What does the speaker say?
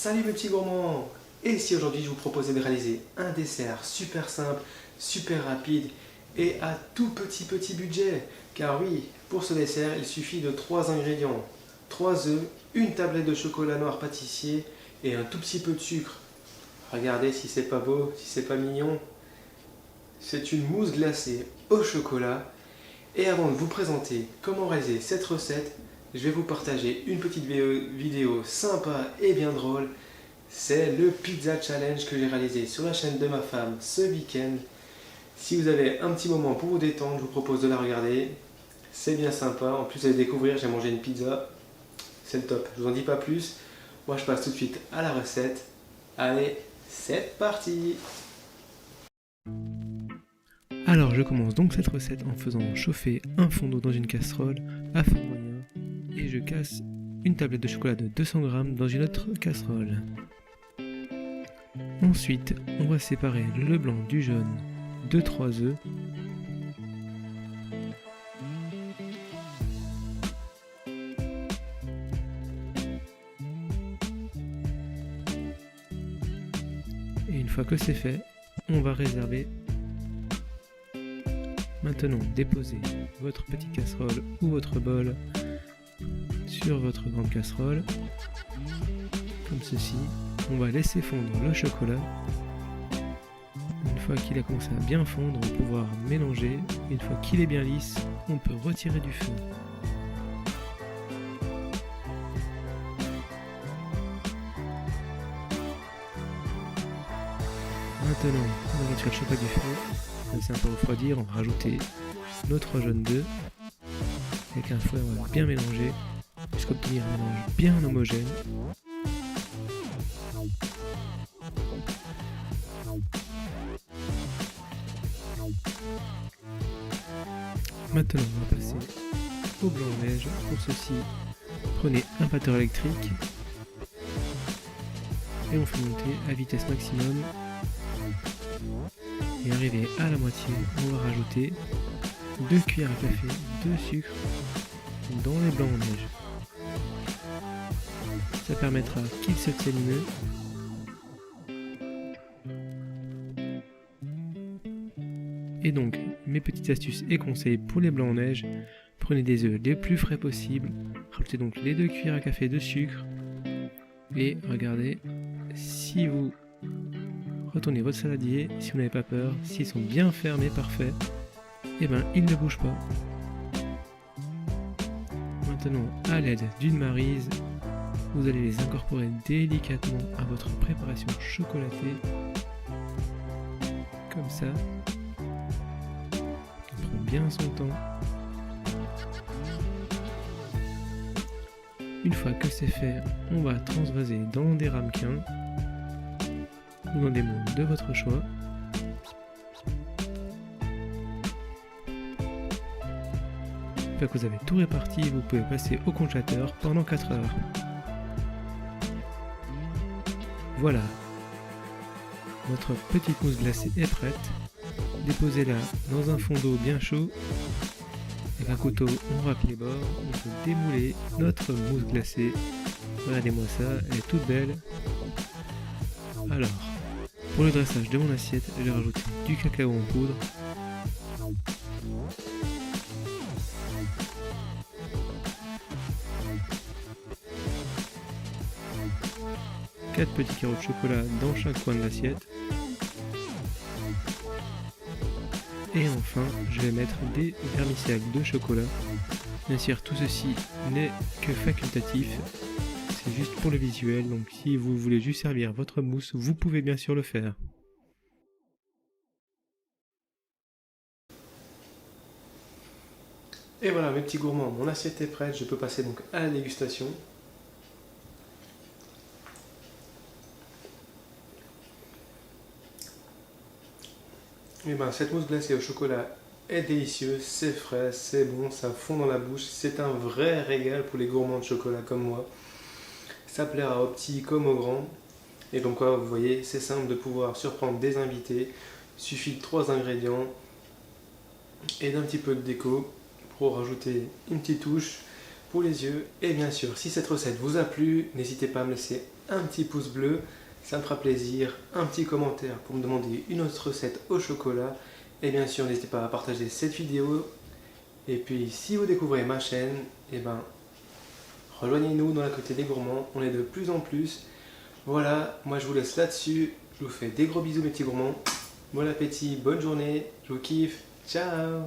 Salut mes petits gourmands! Et si aujourd'hui je vous proposais de réaliser un dessert super simple, super rapide et à tout petit budget? Car oui, pour ce dessert, il suffit de 3 ingrédients. 3 œufs, une tablette de chocolat noir pâtissier et un tout petit peu de sucre. Regardez si c'est pas beau, si c'est pas mignon. C'est une mousse glacée au chocolat. Et avant de vous présenter comment réaliser cette recette, je vais vous partager une petite vidéo sympa et bien drôle. C'est le Pizza Challenge que j'ai réalisé sur la chaîne de ma femme ce week-end. Si vous avez un petit moment pour vous détendre, je vous propose de la regarder. C'est bien sympa. En plus, vous allez découvrir, j'ai mangé une pizza. C'est le top. Je vous en dis pas plus. Moi, je passe tout de suite à la recette. Allez, c'est parti! Alors je commence donc cette recette en faisant chauffer un fond d'eau dans une casserole à feu moyen et je casse une tablette de chocolat de 200 g dans une autre casserole. Ensuite, on va séparer le blanc du jaune de 3 œufs. Et une fois que c'est fait, on va réserver. Maintenant, déposez votre petite casserole ou votre bol sur votre grande casserole, comme ceci. On va laisser fondre le chocolat. Une fois qu'il a commencé à bien fondre, on va pouvoir mélanger. Une fois qu'il est bien lisse, on peut retirer du feu. Maintenant, on va retirer le chocolat du feu, laisser un peu refroidir, on va rajouter nos 3 jaunes d'œufs. Avec un fouet, on va bien mélanger jusqu'à obtenir un mélange bien homogène. Maintenant, on va passer au blanc-neige. Pour ceci, prenez un batteur électrique et on fait monter à vitesse maximum. Et arrivé à la moitié, on va rajouter 2 cuillères à café de sucre dans les blancs en neige. Ça permettra qu'ils se tiennent mieux. Et donc, mes petites astuces et conseils pour les blancs en neige: prenez des œufs les plus frais possibles, rajoutez donc les 2 cuillères à café de sucre et regardez, si vous retournez votre saladier, si vous n'avez pas peur, s'ils sont bien fermés, parfaits, et ben ils ne bougent pas. Maintenant, à l'aide d'une maryse, vous allez les incorporer délicatement à votre préparation chocolatée, comme ça. On prend bien son temps. Une fois que c'est fait, on va transvaser dans des ramequins ou dans des moules de votre choix. Une fois que vous avez tout réparti, vous pouvez passer au congélateur pendant 4 heures. Voilà, notre petite mousse glacée est prête. Déposez-la dans un fond d'eau bien chaud. Avec un couteau, on râpe les bords, on peut démouler notre mousse glacée. Regardez-moi ça, elle est toute belle. Alors, pour le dressage de mon assiette, j'ai rajouté du cacao en poudre. Quatre petits carreaux de chocolat dans chaque coin de l'assiette. Et enfin, je vais mettre des vermicelles de chocolat. Bien sûr, tout ceci n'est que facultatif. C'est juste pour le visuel, donc si vous voulez juste servir votre mousse, vous pouvez bien sûr le faire. Et voilà mes petits gourmands, mon assiette est prête, je peux passer donc à la dégustation. Et ben cette mousse glacée au chocolat est délicieuse, c'est frais, c'est bon, ça fond dans la bouche, c'est un vrai régal pour les gourmands de chocolat comme moi. Ça plaira aux petits comme aux grands. Et donc quoi, vous voyez, c'est simple de pouvoir surprendre des invités. Il suffit de 3 ingrédients et d'un petit peu de déco pour rajouter une petite touche pour les yeux. Et bien sûr, si cette recette vous a plu, n'hésitez pas à me laisser un petit pouce bleu, ça me fera plaisir, un petit commentaire pour me demander une autre recette au chocolat, et bien sûr n'hésitez pas à partager cette vidéo, et puis si vous découvrez ma chaîne, et ben rejoignez-nous dans la communauté des gourmands, on est de plus en plus. Voilà, moi je vous laisse là-dessus, je vous fais des gros bisous mes petits gourmands, bon appétit, bonne journée, je vous kiffe, ciao.